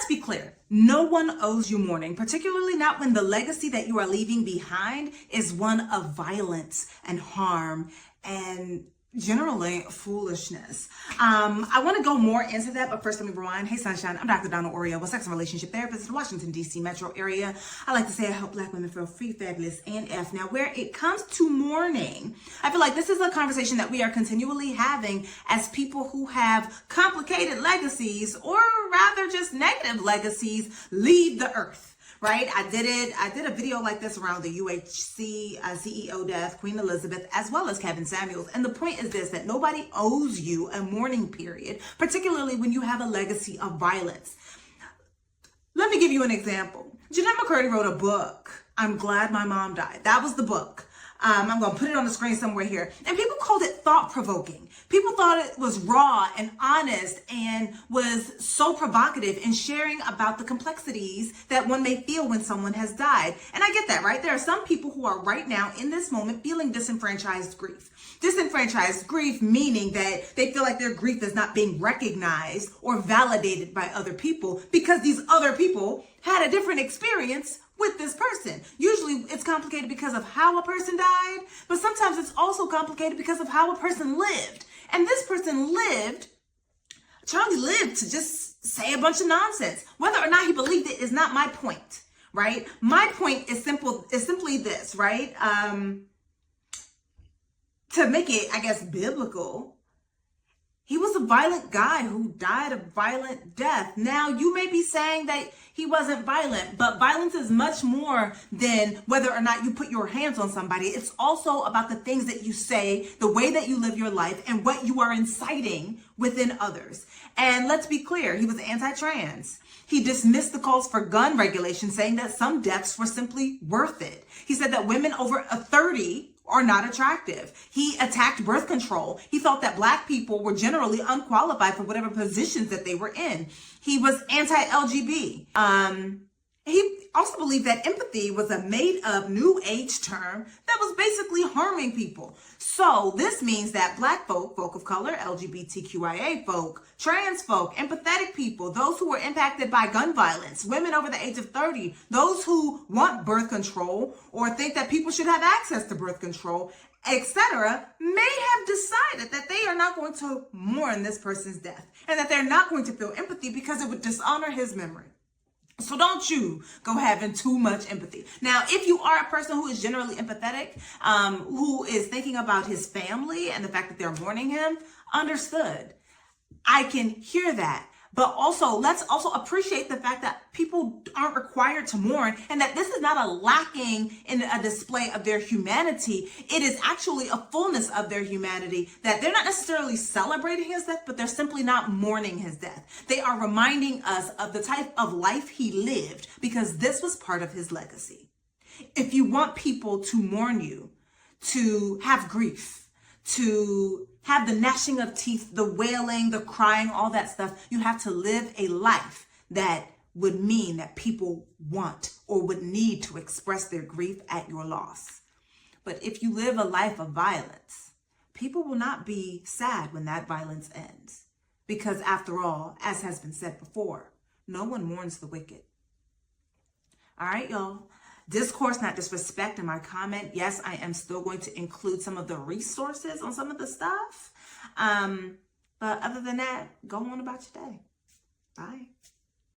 let's be clear. No one owes you mourning, particularly not when the legacy that you are leaving behind is one of violence and harm and generally foolishness. I want to go more into that, but first let me rewind. Hey sunshine, I'm Dr. Donna Oriowo, sex and relationship therapist in the Washington, D.C. metro area. I like to say I help Black women feel free, fabulous, and F. Now, where it comes to mourning, I feel like this is a conversation that we are continually having as people who have complicated legacies, or rather just negative legacies, leave the earth. Right? I did a video like this around the UHC CEO death, Queen Elizabeth, as well as Kevin Samuels. And the point is this, that nobody owes you a mourning period, particularly when you have a legacy of violence. Let me give you an example. Jeanette McCurdy wrote a book, I'm Glad My Mom Died. That was the book. I'm going to put it on the screen somewhere here. And people called it thought-provoking. People thought it was raw and honest and was so provocative in sharing about the complexities that one may feel when someone has died. And I get that, right? There are some people who are right now in this moment feeling disenfranchised grief. Disenfranchised grief meaning that they feel like their grief is not being recognized or validated by other people because these other people had a different experience with this person. Usually it's complicated because of how a person died, but sometimes it's also complicated because of how a person lived. And this person Charlie lived to just say a bunch of nonsense. Whether or not he believed it is not my point, right? My point is simply this, right? To make it, I guess, biblical, he was a violent guy who died a violent death. Now, you may be saying that he wasn't violent, but violence is much more than whether or not you put your hands on somebody. It's also about the things that you say, the way that you live your life, and what you are inciting within others. And let's be clear, he was anti-trans. He dismissed the calls for gun regulation, saying that some deaths were simply worth it. He said that women over 30 are not attractive. He attacked birth control. He thought that Black people were generally unqualified for whatever positions that they were in. He was anti-LGBT. He also believed that empathy was a made-up new age term that was basically harming people. So this means that Black folk, folk of color, LGBTQIA folk, trans folk, empathetic people, those who were impacted by gun violence, women over the age of 30, those who want birth control or think that people should have access to birth control, etc., may have decided that they are not going to mourn this person's death and that they're not going to feel empathy because it would dishonor his memory. So don't you go having too much empathy. Now, if you are a person who is generally empathetic, who is thinking about his family and the fact that they're mourning him, understood. I can hear that. But also, let's also appreciate the fact that people aren't required to mourn and that this is not a lacking in a display of their humanity. It is actually a fullness of their humanity, that they're not necessarily celebrating his death, but they're simply not mourning his death. They are reminding us of the type of life he lived because this was part of his legacy. If you want people to mourn you, to have grief, to have the gnashing of teeth, the wailing, the crying, all that stuff, you have to live a life that would mean that people want or would need to express their grief at your loss. But if you live a life of violence, people will not be sad when that violence ends. Because after all, as has been said before, no one mourns the wicked. All right, y'all. Discourse, not disrespect in my comment. Yes, I am still going to include some of the resources on some of the stuff. But other than that, go on about your day. Bye.